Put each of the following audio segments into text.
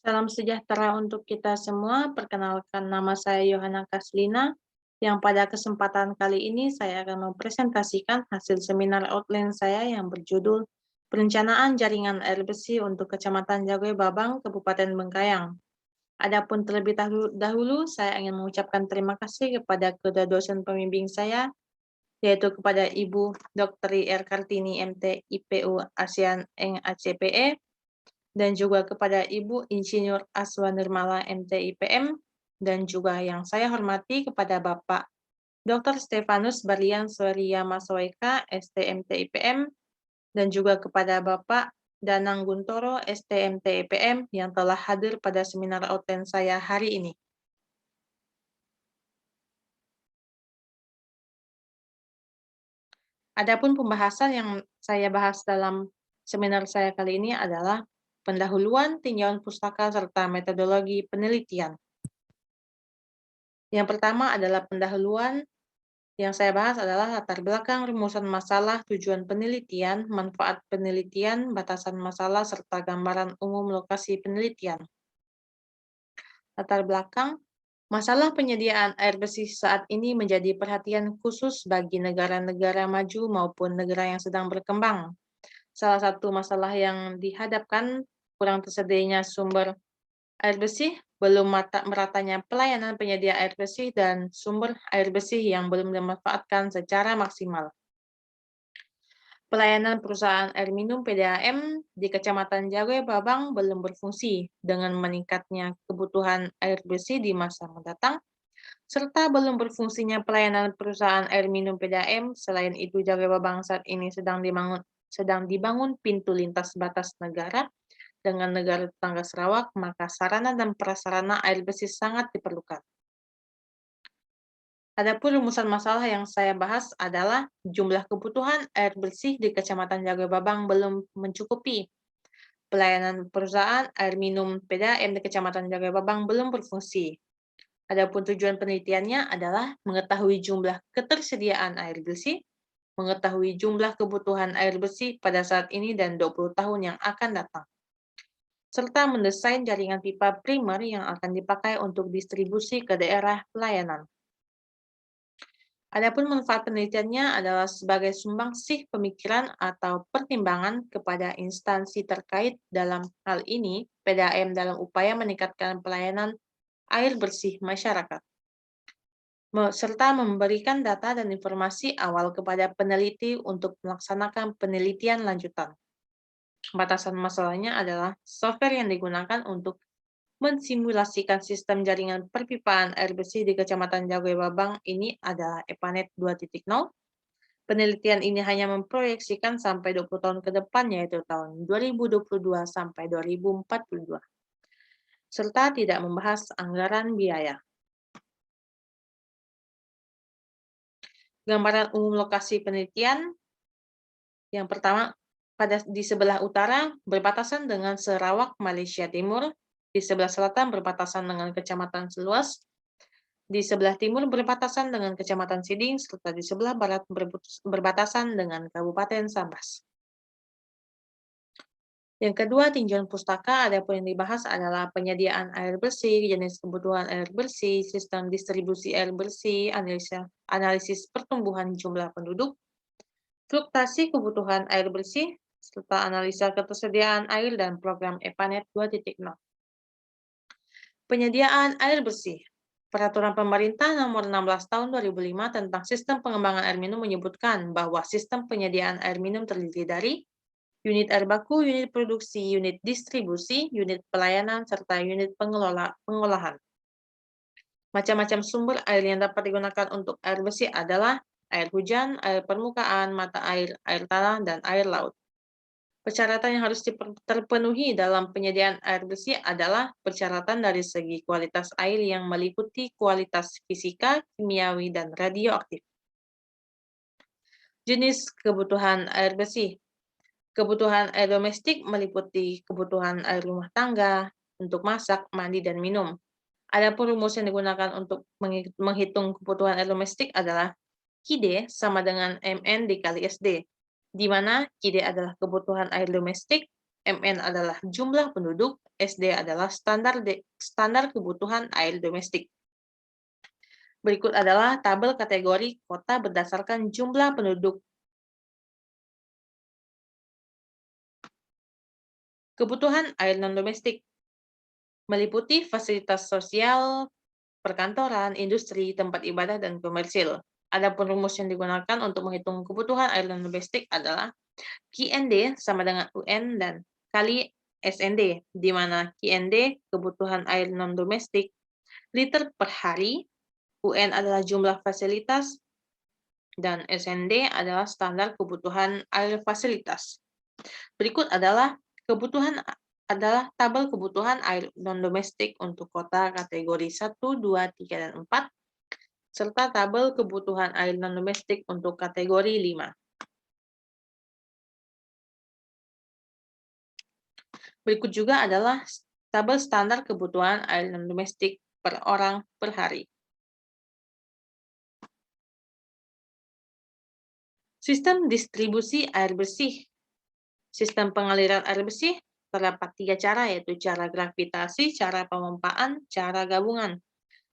Salam sejahtera untuk kita semua. Perkenalkan nama saya Yohana Kaslina, yang pada kesempatan kali ini saya akan mempresentasikan hasil seminar outline saya yang berjudul Perencanaan Jaringan Air Bersih untuk Kecamatan Jagoi Babang, Kabupaten Bengkayang. Adapun terlebih dahulu, saya ingin mengucapkan terima kasih kepada kedua dosen pembimbing saya, yaitu kepada Ibu Dr. R. Kartini, MT, IPU ASEAN Eng ACPE, dan juga kepada Ibu Insinyur Aswa Nirmala MTIPM, dan juga yang saya hormati kepada Bapak Dr. Stefanus Barlian Surya Masoeka, STMTIPM, dan juga kepada Bapak Danang Guntoro, STMTIPM, yang telah hadir pada seminar outline saya hari ini. Adapun pembahasan yang saya bahas dalam seminar saya kali ini adalah pendahuluan, tinjauan pustaka, serta metodologi penelitian. Yang pertama adalah pendahuluan. Yang saya bahas adalah latar belakang, rumusan masalah, tujuan penelitian, manfaat penelitian, batasan masalah, serta gambaran umum lokasi penelitian. Latar belakang, masalah penyediaan air bersih saat ini menjadi perhatian khusus bagi negara-negara maju maupun negara yang sedang berkembang. Salah satu masalah yang dihadapkan kurang tersedianya sumber air bersih, belum meratanya pelayanan penyedia air bersih, dan sumber air bersih yang belum dimanfaatkan secara maksimal. Pelayanan perusahaan air minum PDAM di Kecamatan Jagoi Babang belum berfungsi dengan meningkatnya kebutuhan air bersih di masa mendatang, serta belum berfungsinya pelayanan perusahaan air minum PDAM. Selain itu, Jagoi Babang saat ini sedang dibangun pintu lintas batas negara dengan negara tetangga Sarawak, maka sarana dan prasarana air bersih sangat diperlukan. Adapun rumusan masalah yang saya bahas adalah jumlah kebutuhan air bersih di Kecamatan Jagoi Babang belum mencukupi. Pelayanan perusahaan air minum PDAM di Kecamatan Jagoi Babang belum berfungsi. Adapun tujuan penelitiannya adalah mengetahui jumlah ketersediaan air bersih, mengetahui jumlah kebutuhan air bersih pada saat ini dan 20 tahun yang akan datang, serta mendesain jaringan pipa primer yang akan dipakai untuk distribusi ke daerah pelayanan. Adapun manfaat penelitiannya adalah sebagai sumbangsih pemikiran atau pertimbangan kepada instansi terkait, dalam hal ini PDAM, dalam upaya meningkatkan pelayanan air bersih masyarakat, serta memberikan data dan informasi awal kepada peneliti untuk melaksanakan penelitian lanjutan. Batasan masalahnya adalah software yang digunakan untuk mensimulasikan sistem jaringan perpipaan air bersih di Kecamatan Jagoi Babang ini adalah EPANET 2.0. Penelitian ini hanya memproyeksikan sampai 20 tahun ke depan, yaitu tahun 2022 sampai 2042, serta tidak membahas anggaran biaya. Gambaran umum lokasi penelitian. Yang pertama, di sebelah utara berbatasan dengan Sarawak, Malaysia Timur, di sebelah selatan berbatasan dengan Kecamatan Seluas, di sebelah timur berbatasan dengan Kecamatan Siding, serta di sebelah barat berbatasan dengan Kabupaten Sambas. Yang kedua, tinjauan pustaka. Adapun yang dibahas adalah penyediaan air bersih, jenis kebutuhan air bersih, sistem distribusi air bersih, analisis pertumbuhan jumlah penduduk, fluktuasi kebutuhan air bersih, serta analisa ketersediaan air dan program EPANET 2.0. Penyediaan air bersih. Peraturan Pemerintah Nomor 16 Tahun 2005 tentang Sistem Pengembangan Air Minum menyebutkan bahwa sistem penyediaan air minum terdiri dari unit air baku, unit produksi, unit distribusi, unit pelayanan, serta unit pengolahan. Macam-macam sumber air yang dapat digunakan untuk air bersih adalah air hujan, air permukaan, mata air, air tanah, dan air laut. Persyaratan yang harus terpenuhi dalam penyediaan air bersih adalah persyaratan dari segi kualitas air yang meliputi kualitas fisika, kimiawi, dan radioaktif. Jenis kebutuhan air bersih. Kebutuhan air domestik meliputi kebutuhan air rumah tangga untuk masak, mandi, dan minum. Adapun rumus yang digunakan untuk menghitung kebutuhan air domestik adalah KID sama dengan MN dikali SD, di mana KID adalah kebutuhan air domestik, MN adalah jumlah penduduk, SD adalah standar kebutuhan air domestik. Berikut adalah tabel kategori kota berdasarkan jumlah penduduk. Kebutuhan air non-domestik meliputi fasilitas sosial, perkantoran, industri, tempat ibadah, dan komersil. Adapun rumus yang digunakan untuk menghitung kebutuhan air non-domestik adalah QND sama dengan UN dan kali SND, di mana QND kebutuhan air non-domestik liter per hari, UN adalah jumlah fasilitas, dan SND adalah standar kebutuhan air fasilitas. Berikut adalah tabel kebutuhan air non-domestik untuk kota kategori 1, 2, 3, dan 4, serta tabel kebutuhan air non-domestik untuk kategori 5. Berikut juga adalah tabel standar kebutuhan air non-domestik per orang per hari. Sistem distribusi air bersih. Sistem pengaliran air bersih terdapat 3 cara, yaitu cara gravitasi, cara pemompaan, cara gabungan.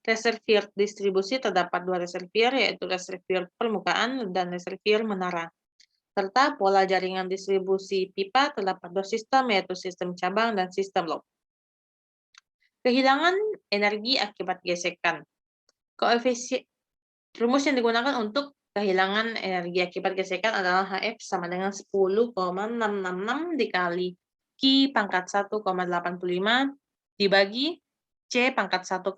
Reservoir distribusi terdapat 2 reservoir, yaitu reservoir permukaan dan reservoir menara. Serta pola jaringan distribusi pipa terdapat 2 sistem, yaitu sistem cabang dan sistem lob. Kehilangan energi akibat gesekan. Rumus yang digunakan untuk kehilangan energi akibat gesekan adalah HF sama dengan 10,666 dikali Q pangkat 1,85 dibagi C pangkat 1,85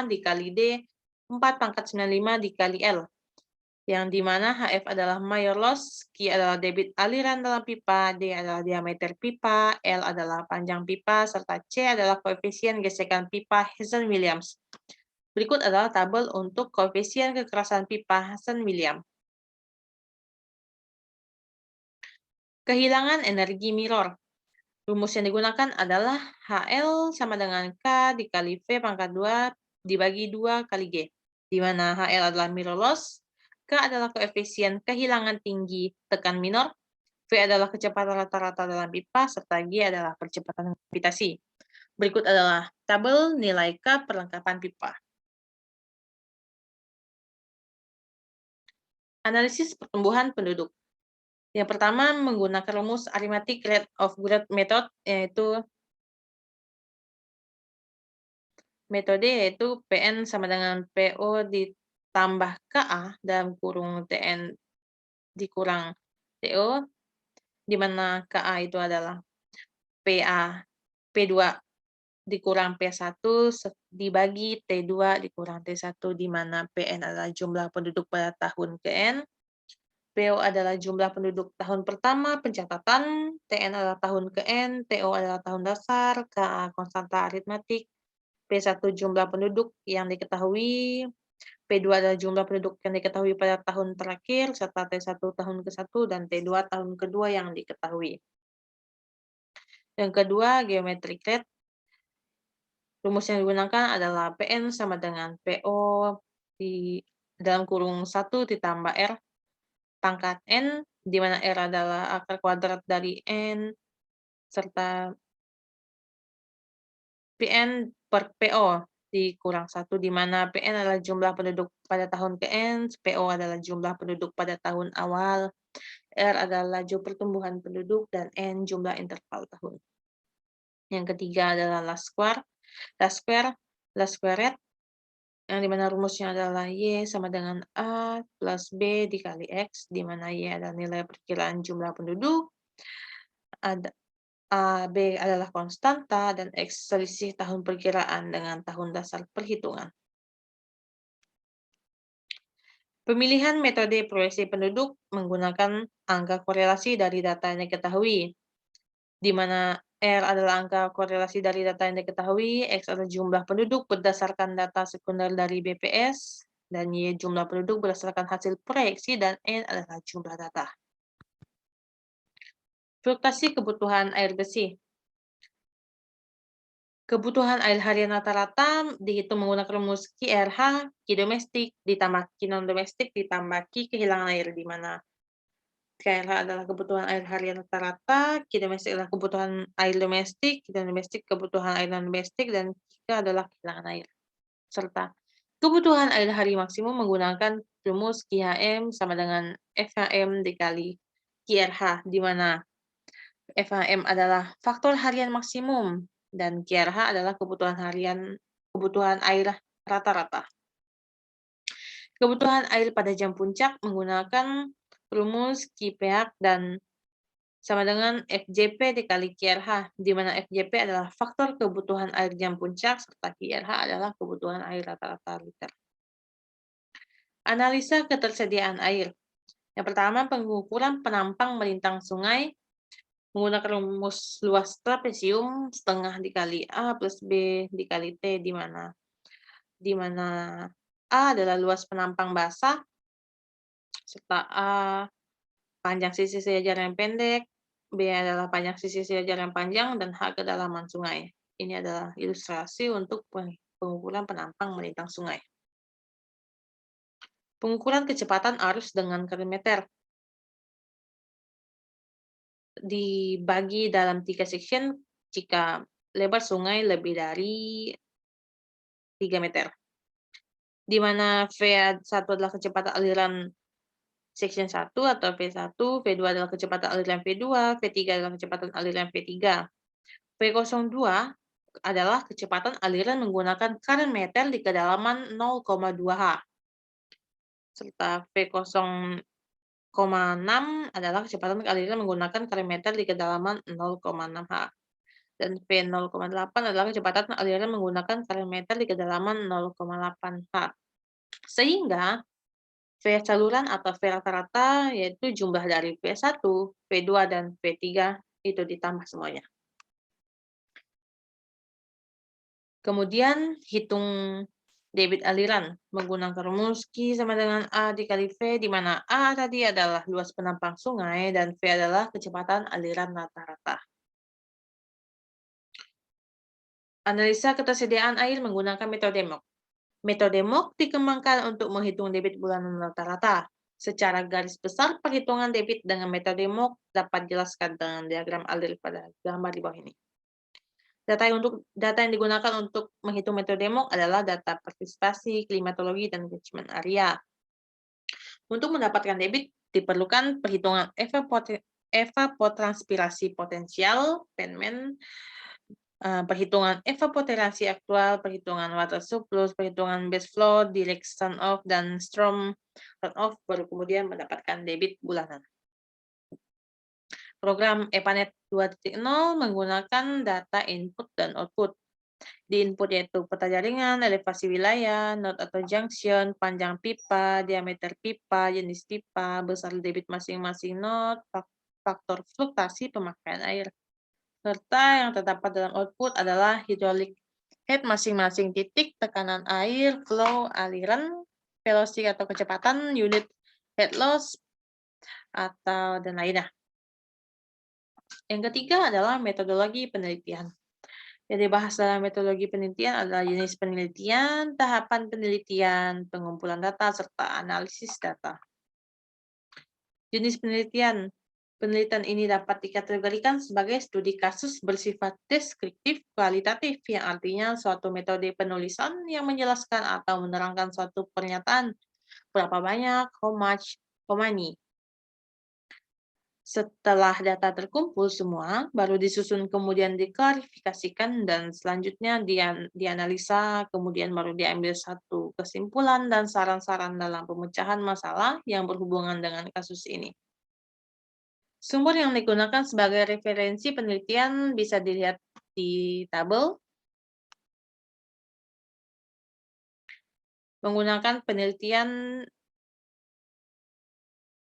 dikali D 4 pangkat 95 dikali L, yang dimana HF adalah mayor loss, Q adalah debit aliran dalam pipa, D adalah diameter pipa, L adalah panjang pipa, serta C adalah koefisien gesekan pipa Hazen-Williams. Berikut adalah tabel untuk koefisien kekerasan pipa Hazen-Williams. Kehilangan energi mirror. Rumus yang digunakan adalah HL sama dengan K dikali V pangkat 2 dibagi 2 kali G, di mana HL adalah mirror loss, K adalah koefisien kehilangan tinggi tekan minor, V adalah kecepatan rata-rata dalam pipa, serta G adalah percepatan gravitasi. Berikut adalah tabel nilai K perlengkapan pipa. Analisis pertumbuhan penduduk. Yang pertama, menggunakan rumus arithmetic rate of growth method, yaitu PN sama dengan PO ditambah KA dalam kurung TN dikurang TO, di mana KA itu adalah PA P2 dikurang P1 dibagi T2 dikurang T1, di mana PN adalah jumlah penduduk pada tahun ke-N, PO adalah jumlah penduduk tahun pertama pencatatan, TN adalah tahun ke-N, TO adalah tahun dasar, KA konstanta aritmetik, P1 jumlah penduduk yang diketahui, P2 adalah jumlah penduduk yang diketahui pada tahun terakhir, serta T1 tahun ke-1 dan T2 tahun kedua yang diketahui. Yang kedua, geometric rate. Rumus yang digunakan adalah PN sama dengan PO di dalam kurung 1 ditambah R pangkat N, di mana R adalah akar kuadrat dari N, serta PN per PO dikurang 1, di mana PN adalah jumlah penduduk pada tahun ke-N, PO adalah jumlah penduduk pada tahun awal, R adalah laju pertumbuhan penduduk, dan N jumlah interval tahun. Yang ketiga adalah last square rate, yang dimana rumusnya adalah Y sama dengan A plus B dikali X, di mana Y adalah nilai perkiraan jumlah penduduk, B adalah konstanta, dan X selisih tahun perkiraan dengan tahun dasar perhitungan. Pemilihan metode proyeksi penduduk menggunakan angka korelasi dari data yang diketahui, di mana R adalah angka korelasi dari data yang diketahui, X adalah jumlah penduduk berdasarkan data sekunder dari BPS, dan Y jumlah penduduk berdasarkan hasil proyeksi, dan N adalah jumlah data. Fluktuasi kebutuhan air bersih. Kebutuhan air harian rata-rata dihitung menggunakan rumus QRH, Q domestik, ditambah Q non-domestik, ditambah Q kehilangan air, di mana KRH adalah kebutuhan air harian rata-rata, Q domestik adalah kebutuhan air domestik, Q domestik kebutuhan air non-domestik, dan Q adalah kehilangan air. Serta kebutuhan air hari maksimum menggunakan rumus QHM sama dengan FHM dikali QRH, di mana FHM adalah faktor harian maksimum dan QRH adalah kebutuhan air rata-rata. Kebutuhan air pada jam puncak menggunakan rumus QPH dan sama dengan FJP dikali QRH, di mana FJP adalah faktor kebutuhan air jam puncak, serta QRH adalah kebutuhan air rata-rata liter. Analisa ketersediaan air. Yang pertama, pengukuran penampang melintang sungai menggunakan rumus luas trapesium setengah dikali A plus B dikali T, di mana A adalah luas penampang basah, serta A panjang sisi sejajar yang pendek, B adalah panjang sisi sejajar yang panjang, dan H kedalaman sungai. Ini adalah ilustrasi untuk pengukuran penampang melintang sungai. Pengukuran kecepatan arus dengan km dibagi dalam 3 section jika lebar sungai lebih dari 3 meter, di mana V1 adalah kecepatan aliran section 1 atau V1, V2 adalah kecepatan aliran V2, V3 adalah kecepatan aliran V3. V02 adalah kecepatan aliran menggunakan current meter di kedalaman 0,2 H. Serta V0,6 adalah kecepatan aliran menggunakan current meter di kedalaman 0,6 H. Dan V0,8 adalah kecepatan aliran menggunakan current meter di kedalaman 0,8 H. Sehingga V saluran atau V rata-rata yaitu jumlah dari V1, V2, dan V3 itu ditambah semuanya. Kemudian hitung debit aliran menggunakan rumus Q sama dengan A dikali V, di mana A tadi adalah luas penampang sungai dan V adalah kecepatan aliran rata-rata. Analisa ketersediaan air menggunakan metode MOOC. Metode MOOC dikembangkan untuk menghitung debit bulanan rata-rata. Secara garis besar, perhitungan debit dengan metode MOOC dapat dijelaskan dengan diagram alir pada gambar di bawah ini. Data yang digunakan untuk menghitung metode MOOC adalah data partisipasi, klimatologi, dan catchment area. Untuk mendapatkan debit, diperlukan perhitungan evapotranspirasi potensial, PENMEN, perhitungan evapotranspirasi aktual, perhitungan water surplus, perhitungan base flow, direct runoff, dan storm runoff, baru kemudian mendapatkan debit bulanan. Program EPANET 2.0 menggunakan data input dan output. Di input yaitu peta jaringan, elevasi wilayah, node atau junction, panjang pipa, diameter pipa, jenis pipa, besar debit masing-masing node, faktor fluktuasi pemakaian air. Serta yang terdapat dalam output adalah hydraulic head masing-masing titik, tekanan air, flow, aliran, velocity atau kecepatan, unit head loss, atau dan lainnya. Yang ketiga adalah metodologi penelitian. Yang dibahas dalam metodologi penelitian adalah jenis penelitian, tahapan penelitian, pengumpulan data, serta analisis data. Jenis penelitian. Penelitian ini dapat dikategorikan sebagai studi kasus bersifat deskriptif kualitatif, yang artinya suatu metode penulisan yang menjelaskan atau menerangkan suatu pernyataan, berapa banyak, how much, how many. Setelah data terkumpul semua, baru disusun kemudian diklarifikasikan dan selanjutnya dianalisa, kemudian baru diambil satu kesimpulan dan saran-saran dalam pemecahan masalah yang berhubungan dengan kasus ini. Sumber yang digunakan sebagai referensi penelitian bisa dilihat di tabel. Menggunakan penelitian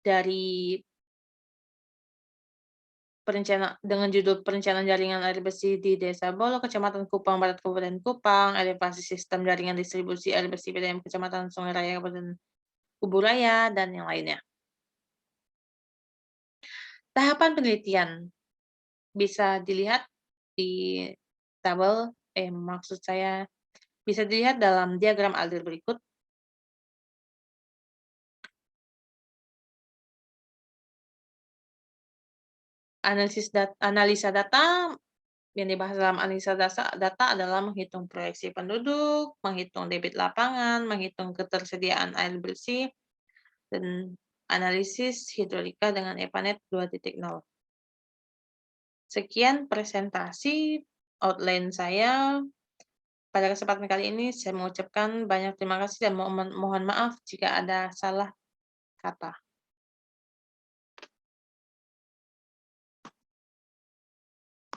dari dengan judul Perencanaan Jaringan Air Bersih di Desa Bolo, Kecamatan Kupang Barat, Kabupaten Kupang, elevasi sistem jaringan distribusi air bersih PDAM Kecamatan Sungai Raya, Kabupaten Kuburaya, dan yang lainnya. Tahapan penelitian bisa dilihat di tabel, maksud saya bisa dilihat dalam diagram alir berikut. Analisa data yang dibahas dalam analisa data adalah menghitung proyeksi penduduk, menghitung debit lapangan, menghitung ketersediaan air bersih, dan analisis hidrolika dengan EPANET 2.0. Sekian presentasi outline saya. Pada kesempatan kali ini saya mengucapkan banyak terima kasih dan mohon maaf jika ada salah kata.